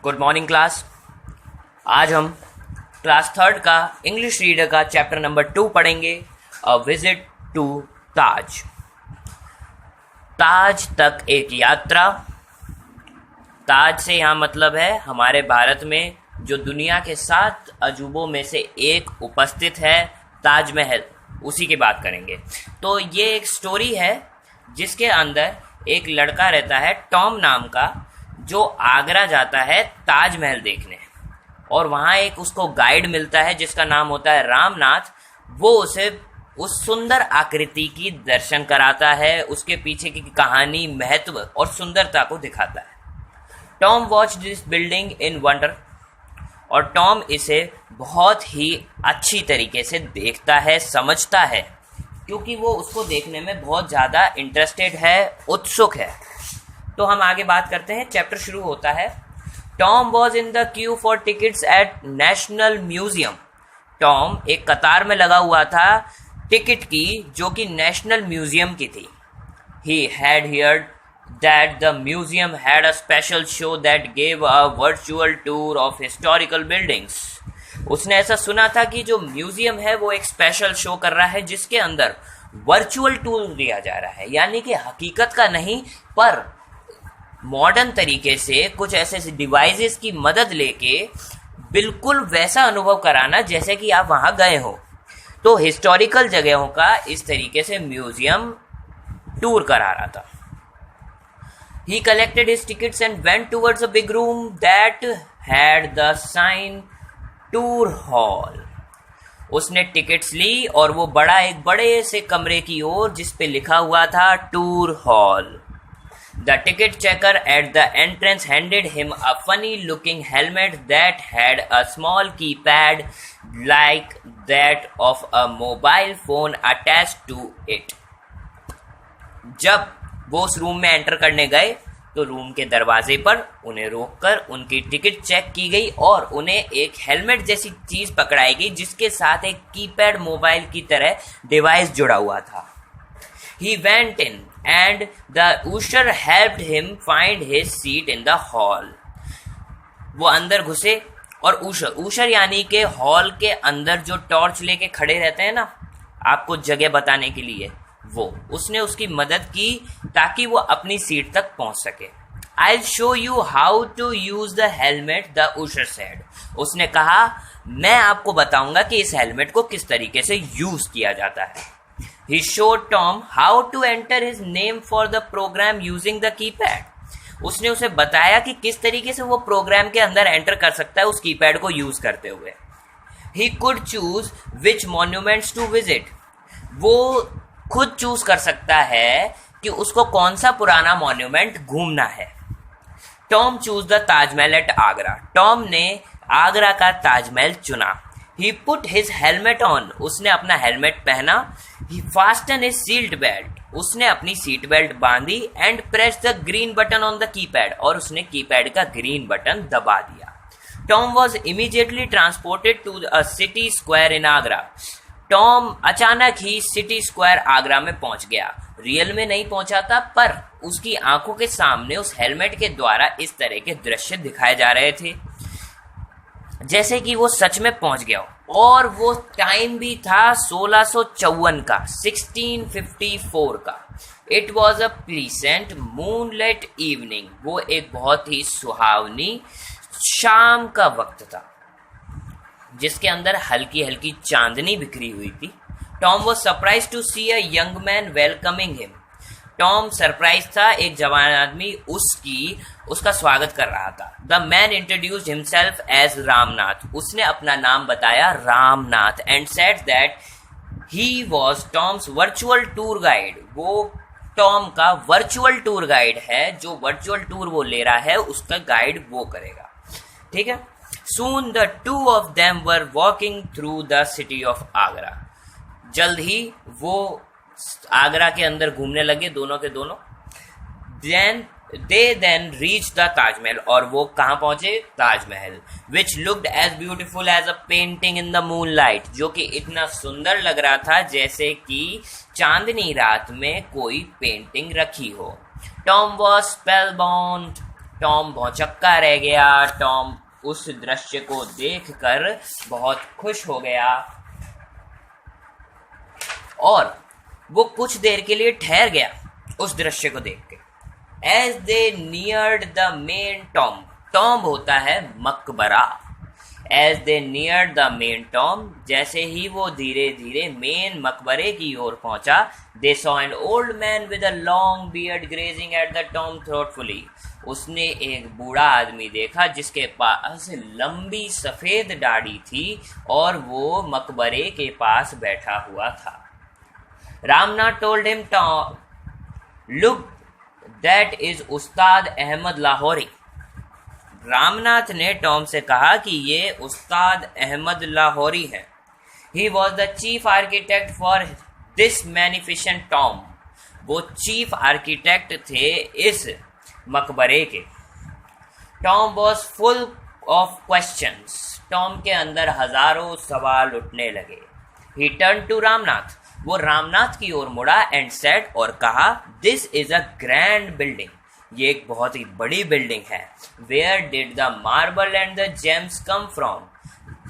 Good morning class. आज हम class third का इंग्लिश रीडर का चैप्टर नंबर 2 पढ़ेंगे, अ विजिट टू ताज। ताज तक एक यात्रा। ताज से यहाँ मतलब है हमारे भारत में जो दुनिया के 7 अजूबों में से एक उपस्थित है, ताजमहल, उसी की बात करेंगे। तो ये एक स्टोरी है जिसके अंदर एक लड़का रहता है टॉम नाम का, जो आगरा जाता है ताजमहल देखने, और वहाँ एक उसको गाइड मिलता है जिसका नाम होता है रामनाथ। वो उसे उस सुंदर आकृति की दर्शन कराता है, उसके पीछे की कहानी, महत्व और सुंदरता को दिखाता है। Tom watch this building in wonder, और टॉम इसे बहुत ही अच्छी तरीके से देखता है, समझता है, क्योंकि वो उसको देखने में बहुत ज़्यादा इंटरेस्टेड है, उत्सुक है। तो हम आगे बात करते हैं। चैप्टर शुरू होता है। Tom was in the queue for tickets at national museum. Tom एक कतार में लगा हुआ था टिकट की, जो कि नेशनल म्यूजियम की थी। He had heard that the museum had a special show that gave a virtual tour of historical buildings. उसने ऐसा सुना था कि जो म्यूजियम है वो एक स्पेशल शो कर रहा है जिसके अंदर वर्चुअल टूर दिया जा रहा है, यानी कि हकीकत का नहीं पर मॉडर्न तरीके से कुछ ऐसे डिवाइसेस की मदद लेके बिल्कुल वैसा अनुभव कराना जैसे कि आप वहाँ गए हो। तो हिस्टोरिकल जगहों का इस तरीके से म्यूजियम टूर करा रहा था। He collected his tickets and went towards a big room that had the sign tour hall. उसने टिकट्स ली और वो एक बड़े से कमरे की ओर जिस पे लिखा हुआ था tour hall. The ticket checker at the entrance handed him a funny-looking helmet that had a small keypad like that of a mobile phone attached to it. जब वो उस रूम में एंटर करने गए तो रूम के दरवाजे पर उन्हें रोककर उनकी टिकट चेक की गई और उन्हें एक हेलमेट जैसी चीज पकड़ाई गई जिसके साथ एक कीपैड मोबाइल की तरह डिवाइस जुड़ा हुआ था। He went in and the usher helped him find his seat in the hall. वो अंदर घुसे और उशर यानी के हॉल के अंदर जो टॉर्च लेके खड़े रहते हैं ना, आपको जगह बताने के लिए, उसने उसकी मदद की ताकि वो अपनी सीट तक पहुंच सके। I'll show you how to use the helmet, the usher said. उसने कहा, मैं आपको बताऊंगा कि इस हेलमेट को किस तरीके से यूज किया जाता है। He showed Tom how to enter his name for the program using the keypad. उसने उसे बताया कि किस तरीके से वो प्रोग्राम के अंदर एंटर कर सकता है उस कीपैड को यूज करते हुए। He could choose which monuments to visit. वो खुद चूज कर सकता है कि उसको कौन सा पुराना मॉन्यूमेंट घूमना है। Tom chose the Taj Mahal at Agra. Tom ने आगरा का ताजमहल चुना। He put his helmet on. उसने अपना हेलमेट पहना। He fastened his seat belt. उसने अपनी सीट बेल्ट बांधी and pressed the green button on the keypad. और उसने कीपैड का ग्रीन बटन दबा दिया। Tom was immediately transported to a city square in Agra. Tom अचानक ही सिटी स्क्वायर आगरा में पहुंच गया। रियल में नहीं पहुंचा था, पर उसकी आंखों के सामने उस हेलमेट के द्वारा इस तरह के दृश्य दिखाए जा रहे थे जैसे कि वो सच में पहुंच गया हो। और वो टाइम भी था 1654 का, 1654 का। It was a pleasant moonlight evening. वो एक बहुत ही सुहावनी शाम का वक्त था जिसके अंदर हल्की हल्की चांदनी बिखरी हुई थी। Tom was surprise to see a young man welcoming him. Tom surprise था, एक जवान आदमी उसका स्वागत कर रहा था। The man introduced himself as Ramnath. उसने अपना नाम बताया Ramnath and said that he was Tom's virtual tour guide. वो टॉम का वर्चुअल टूर गाइड है, जो वर्चुअल टूर वो ले रहा है उसका गाइड वो करेगा। ठीक है। Soon the two of them were walking through the city of Agra. जल्द ही वो आगरा के अंदर घूमने लगे, दोनों के दोनों। They then reached the Taj Mahal, और वो कहाँ पहुंचे? Taj Mahal, which looked as beautiful as a painting in the moonlight, जो कि इतना सुंदर लग रहा था जैसे कि चांदनी रात में कोई पेंटिंग रखी हो। Tom was spellbound. टॉम भौंचक्का रह गया। टॉम उस दृश्य को देखकर बहुत खुश हो गया और वो कुछ देर के लिए ठहर गया उस दृश्य को देख के। As they neared the main tomb, tomb होता है मकबरा। As they neared the main tomb, जैसे ही वो धीरे धीरे मेन मकबरे की ओर पहुंचा, they saw an old man with a long beard gazing at the tomb thoughtfully. उसने एक बूढ़ा आदमी देखा जिसके पास लंबी सफेद दाढ़ी थी और वो मकबरे के पास बैठा हुआ था। Ramnath told him, Tom look that is उस्ताद अहमद लाहौरी। रामनाथ ने टॉम से कहा कि ये उस्ताद अहमद लाहौरी है। He was the chief architect for this magnificent tomb. वो चीफ आर्किटेक्ट थे इस मकबरे के। Tom was full of questions. Tom के अंदर हजारों सवाल उठने लगे। ही टर्न टू रामनाथ, वो रामनाथ की ओर मुड़ा एंड सेड, और कहा, this is a grand building, ये एक बहुत ही बड़ी बिल्डिंग है। Where did the marble and the gems come from,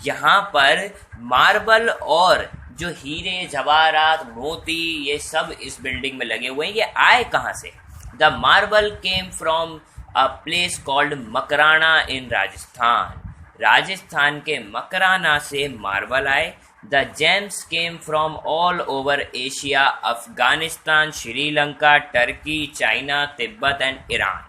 यहाँ पर मार्बल और जो हीरे जवाहरात मोती ये सब इस बिल्डिंग में लगे हुए हैं, ये आए कहाँ से? The marble came from a place called Makrana in Rajasthan, Rajasthan के मकराना से मार्बल आए। The gems came from all over Asia, Afghanistan, Sri Lanka, Turkey, China, Tibet and Iran.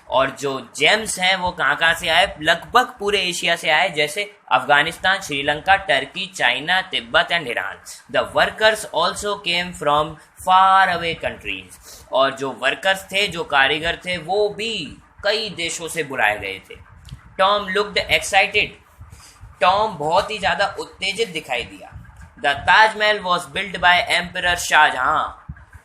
और जो जेम्स हैं वो कहाँ से आए? लगभग पूरे एशिया से आए, जैसे Afghanistan, Sri Lanka, Turkey, China, Tibet and Iran. The workers also came from far away countries, और जो वर्कर्स थे, जो कारीगर थे, वो भी कई देशों से बुलाए गए थे। टॉम लुक्ड एक्साइटेड, टॉम बहुत ही ज्यादा उत्तेजित दिखाई दिया। The Taj Mahal was built by emperor Shah Jahan,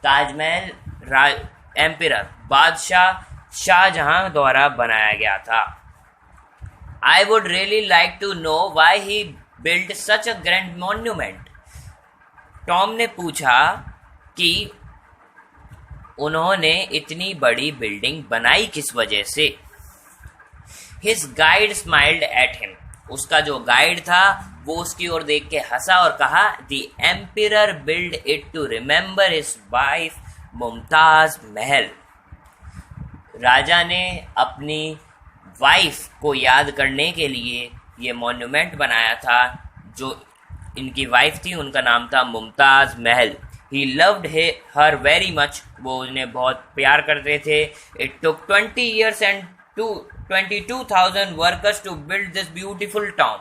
Taj Mahal emperor बादशाह शाहजहां द्वारा बनाया गया था। I would really like to know why he built such a grand monument. Tom ने पूछा कि उन्होंने इतनी बड़ी बिल्डिंग बनाई किस वजह से। His guide smiled at him, उसका जो गाइड था वो उसकी ओर देख के हंसा और कहा, the emperor build it to remember his wife Mumtaz Mahal. राजा ने अपनी वाइफ को याद करने के लिए ये मॉन्यूमेंट बनाया था। जो इनकी वाइफ थी उनका नाम था Mumtaz Mahal. He loved her very much, वो उन्हें बहुत प्यार करते थे। It took 20 years and 22,000 workers to build this beautiful town.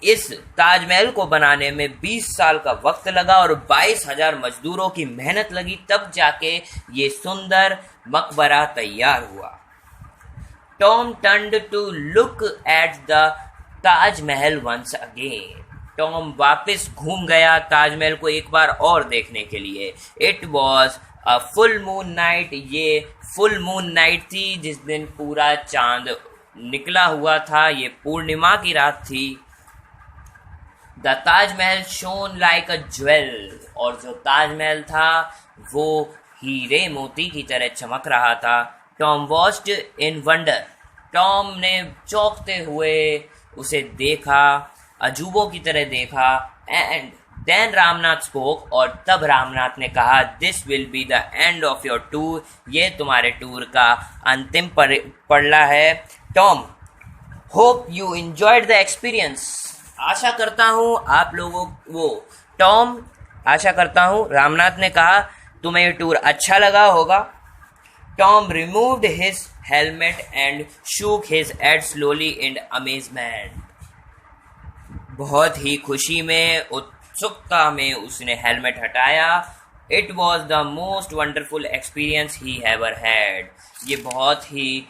इस ताजमहल को बनाने में 20 साल का वक्त लगा और 22,000 मजदूरों की मेहनत लगी, तब जाके ये सुंदर मकबरा तैयार हुआ। Tom turned to look at the Taj Mahal once again. Tom वापस घूम गया ताजमहल को एक बार और देखने के लिए। It was a full moon night, ये फुल मून नाइट थी जिस दिन पूरा चांद निकला हुआ था, ये पूर्णिमा की रात थी। The Taj Mahal shown like a jewel, और जो ताजमहल था वो हीरे मोती की तरह चमक रहा था। टॉम वॉच्ड इन वंडर, टॉम ने चौंकते हुए उसे देखा, अजूबों की तरह देखा। एंड देन रामनाथ स्पोक, और तब रामनाथ ने कहा, this will be the end of your tour, ये तुम्हारे टूर का अंतिम पड़ला है। Tom, hope you enjoyed the experience, आशा करता हूँ आप लोगों टॉम, आशा करता हूँ, रामनाथ ने कहा, तुम्हें ये टूर अच्छा लगा होगा। Tom removed his helmet and shook his head slowly in amazement. बहुत ही खुशी में, उत्सुकता में उसने हेलमेट हटाया। It was the most wonderful experience he ever had, ये बहुत ही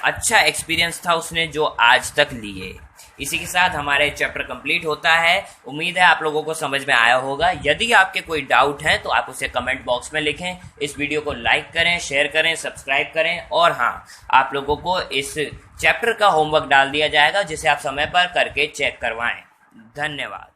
अच्छा एक्सपीरियंस था उसने जो आज तक लिए। इसी के साथ हमारे चैप्टर कंप्लीट होता है। उम्मीद है आप लोगों को समझ में आया होगा। यदि आपके कोई डाउट हैं तो आप उसे कमेंट बॉक्स में लिखें। इस वीडियो को लाइक करें, शेयर करें, सब्सक्राइब करें, और हाँ, आप लोगों को इस चैप्टर का होमवर्क डाल दिया जाएगा जिसे आप समय पर करके चेक करवाएं। धन्यवाद।